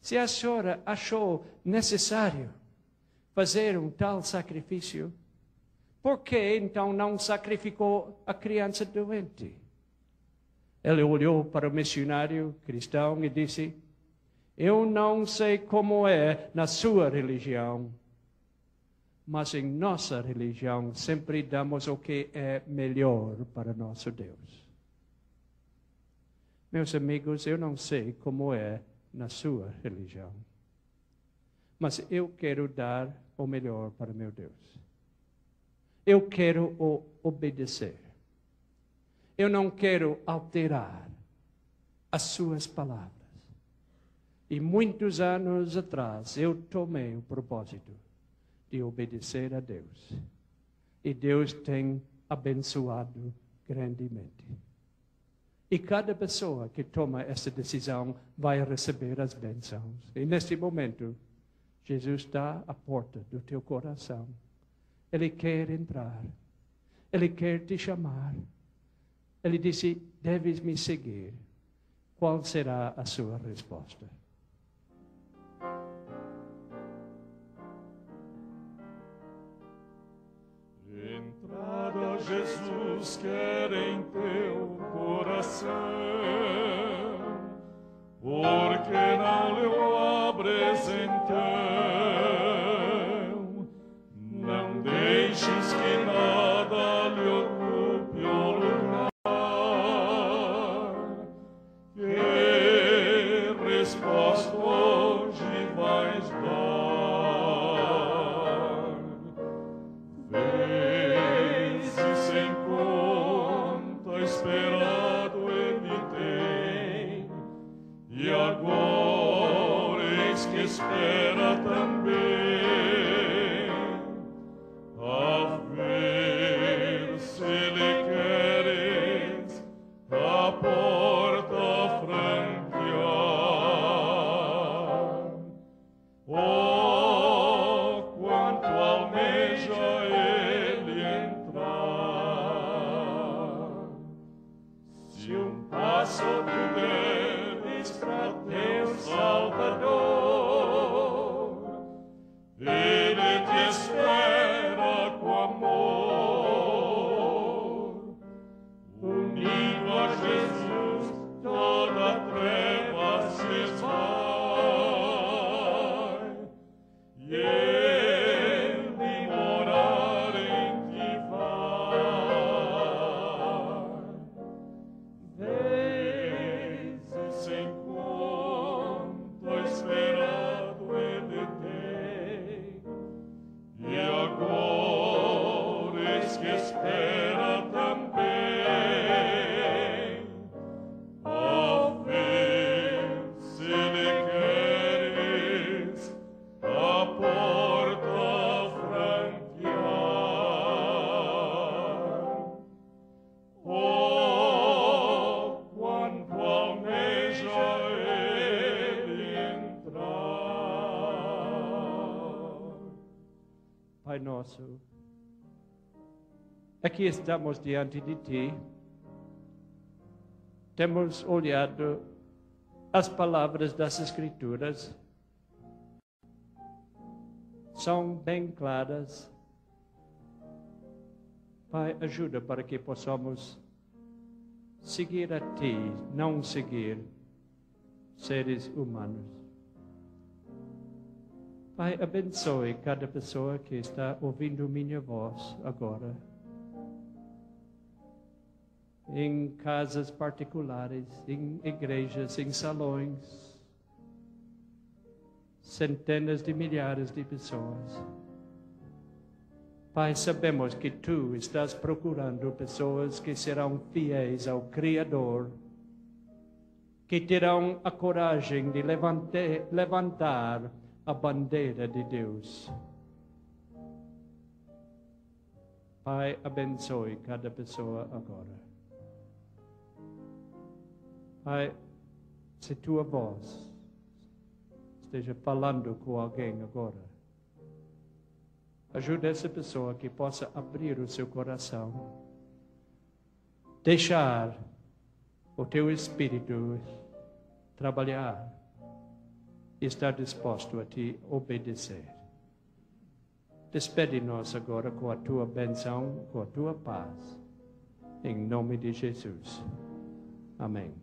Se a senhora achou necessário fazer um tal sacrifício, por que então não sacrificou a criança doente? Ele olhou para o missionário cristão e disse, eu não sei como é na sua religião, mas em nossa religião sempre damos o que é melhor para nosso Deus. Meus amigos, eu não sei como é na sua religião, mas eu quero dar o melhor para meu Deus. Eu quero obedecer. Eu não quero alterar as suas palavras. E muitos anos atrás eu tomei o propósito de obedecer a Deus. E Deus tem abençoado grandemente. E cada pessoa que toma essa decisão vai receber as bênçãos. E neste momento, Jesus está à porta do teu coração. Ele quer entrar. Ele quer te chamar. Ele disse, deves me seguir. Qual será a sua resposta? Entrada Jesus quer em teu coração, porque não lhe o abres então? Não deixes que nada lhe ocupe o lugar. Que resposta hoje vais dar? Vê-se sem conta esperado ele tem, e agora eis que espera também, a ver se lhe queres a porta franquear. Oh, quanto almeja ele entrar. Se um passo tu deres para teu Salvador, ele te espera com amor. Unido a Jesus, toda treva se esvai, e ele morar em ti vai. Vem, Nosso. Aqui estamos diante de Ti. Temos olhado as palavras das Escrituras. São bem claras. Pai, ajuda para que possamos seguir a Ti, não seguir seres humanos. Pai, abençoe cada pessoa que está ouvindo minha voz agora. Em casas particulares, em igrejas, em salões. Centenas de milhares de pessoas. Pai, sabemos que Tu estás procurando pessoas que serão fiéis ao Criador, que terão a coragem de levantar a bandeira de Deus. Pai, abençoe cada pessoa agora. Pai, se Tua voz esteja falando com alguém agora, ajuda essa pessoa que possa abrir o seu coração, deixar o Teu Espírito trabalhar e estar disposto a Te obedecer. Despede-nos agora com a Tua bênção, com a Tua paz, em nome de Jesus. Amém.